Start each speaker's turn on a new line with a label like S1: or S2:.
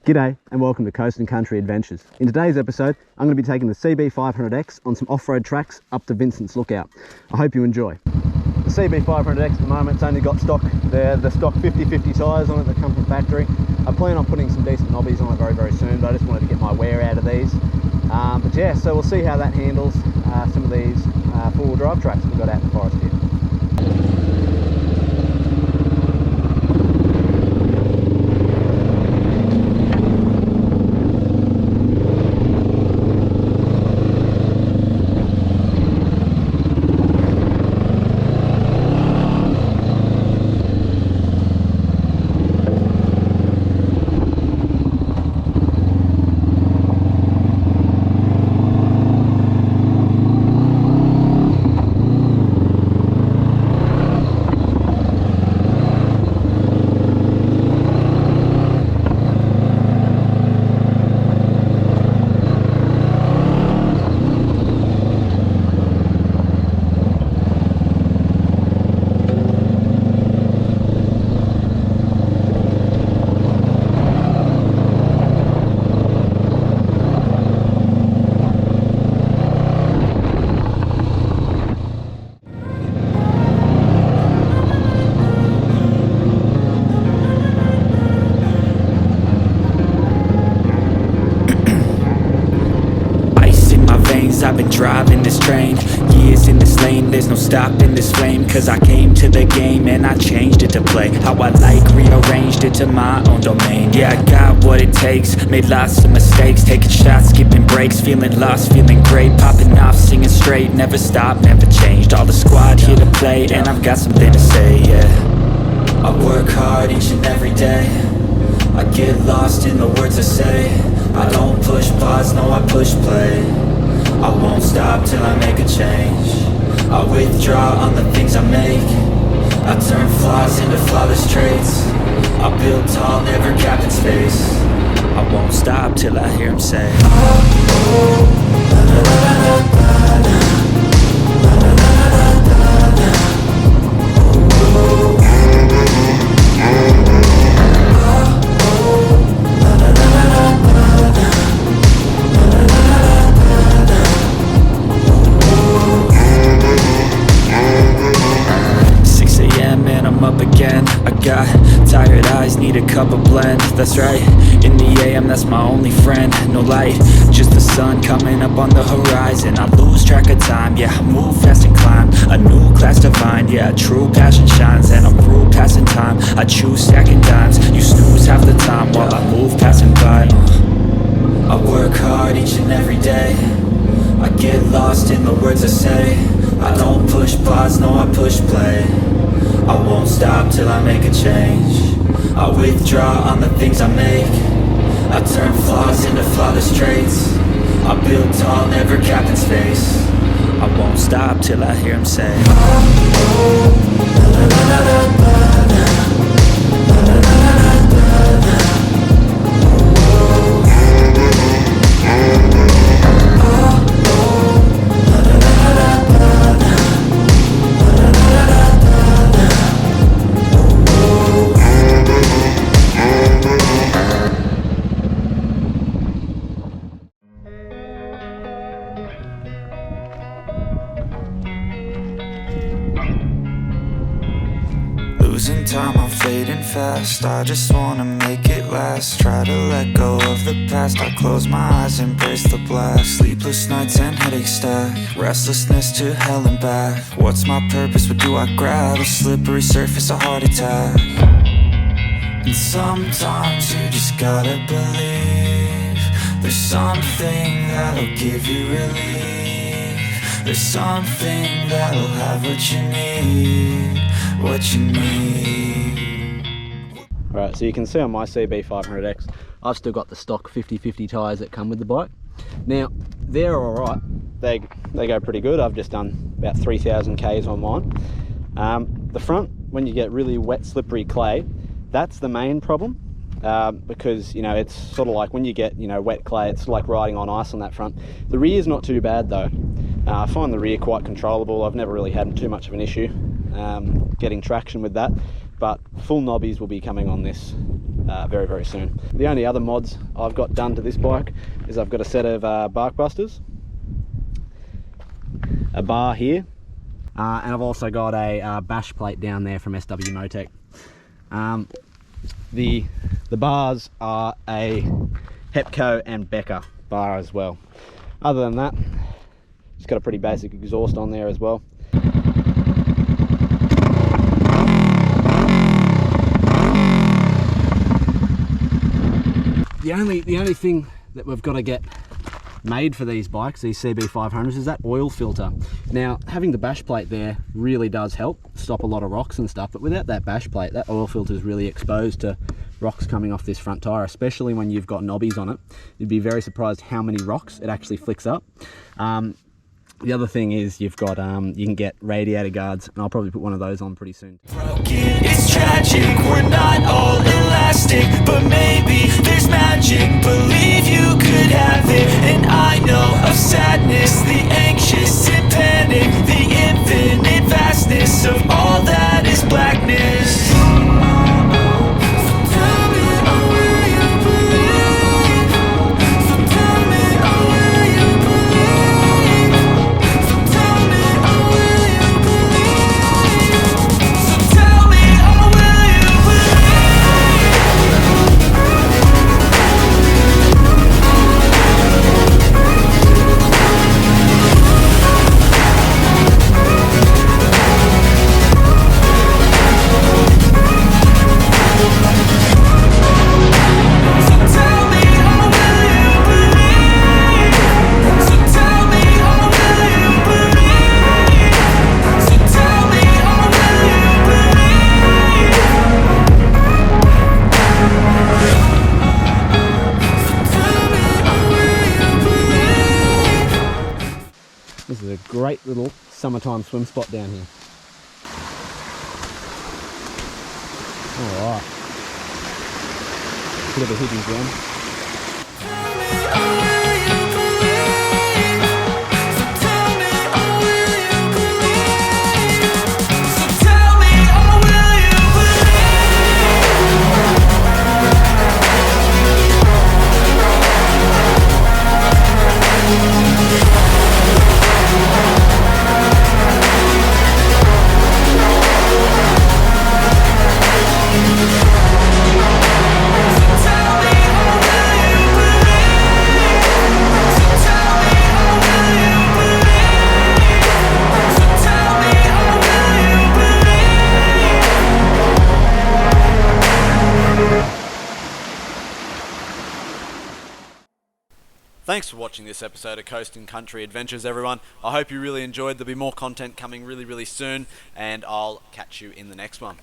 S1: G'day and welcome to Coast and Country Adventures. In today's episode, I'm going to be taking the CB500X on some off-road tracks up to Vincents Lookout. I hope you enjoy. The CB500X at the moment's only got stock, the stock 50/50 tyres on it that come from factory. I plan on putting some decent knobbies on it very soon, but I just wanted to get my wear out of these. But yeah, so we'll see how that handles some of these four-wheel drive tracks we've got out in the forest here.
S2: I've been driving this train, years in this lane, there's no stopping this flame. Cause I came to the game and I changed it to play how I like, rearranged it to my own domain. Yeah, I got what it takes, made lots of mistakes, taking shots, skipping breaks, feeling lost, feeling great, popping off, singing straight, never stopped, never changed. All the squad here to play and I've got something to say, yeah. I work hard each and every day, I get lost in the words I say. I don't push pause, no I push play. I won't stop till I make a change. I withdraw on the things I make. I turn flaws into flawless traits. I build tall, never capped in space. I won't stop till I hear him say, oh, la, la, la, la, la, la. Tired eyes need a cup of blend, that's right. In the AM, that's my only friend. No light, just the sun coming up on the horizon. I lose track of time, yeah, I move fast and climb a new class to find, yeah, true passion shines. And I'm through passing time, I choose stacking dimes. You snooze half the time while I move passing by. I work hard each and every day, I get lost in the words I say. I don't push pause, no I push play. I won't stop till I make a change. I withdraw on the things I make. I turn flaws into flawless traits. I build tall, never capped in space. I won't stop till I hear him say, oh, la, la, la, la, la, la, la, la, la, la, la. Losing time, I'm fading fast. I just wanna make it last. Try to let go of the past. I close my eyes, embrace the blast. Sleepless nights and headaches stack. Restlessness to hell and back. What's my purpose? What do I grab? A slippery surface, a heart attack. And sometimes you just gotta believe there's something that'll give you relief. There's something that'll have what you need. What you need.
S1: Alright, so you can see on my CB500X, I've still got the stock 50/50 tyres that come with the bike. Now, they're alright, they go pretty good. I've just done about 3,000 Ks on mine. The front, when you get really wet, slippery clay, that's the main problem. Because, you know, it's sort of like when you get, you know, wet clay, it's like riding on ice on that front. The rear's not too bad though. I find the rear quite controllable. I've never really had too much of an issue getting traction with that, but full knobbies will be coming on this very, very soon. The only other mods I've got done to this bike is I've got a set of bark busters, a bar here, and I've also got a bash plate down there from SW Motec. The bars are a Hepco and Becker bar as well. Other than that, it's got a pretty basic exhaust on there as well. The only thing that we've got to get made for these bikes, these CB500s, is that oil filter. Now, having the bash plate there really does help stop a lot of rocks and stuff, but without that bash plate, that oil filter is really exposed to rocks coming off this front tyre, especially when you've got knobbies on it. You'd be very surprised how many rocks it actually flicks up. The other thing is you've got, you can get radiator guards, and I'll probably put one of those on pretty soon.
S2: It's tragic, we're not all elastic, but maybe there's magic. Believe you could have it, and I know of sadness, the anxious and panic, the infinite vastness of all that is blackness.
S1: This is a great little summertime swim spot down here. Alright. Bit of a hidden gem.
S3: Thanks for watching this episode of Coast and Country Adventures, everyone. I hope you really enjoyed. There'll be more content coming really, really soon, and I'll catch you in the next one.